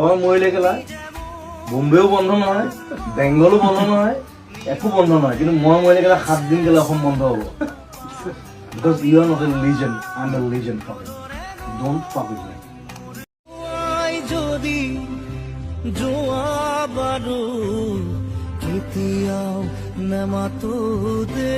মই মৰিলে গেলা বোম্বেও বন্ধ নহয়, বেংগলো বন্ধ নহয়, একো বন্ধ নহয়, কিন্তু মই মৰিলে গেলা 7 দিন গেলা অসম বন্ধ হ'ব। Because you are not a legend, I'm a legend for it. Don't fuck with me. যদি জোৱা বাৰু কেতিয়াও নামাতো দে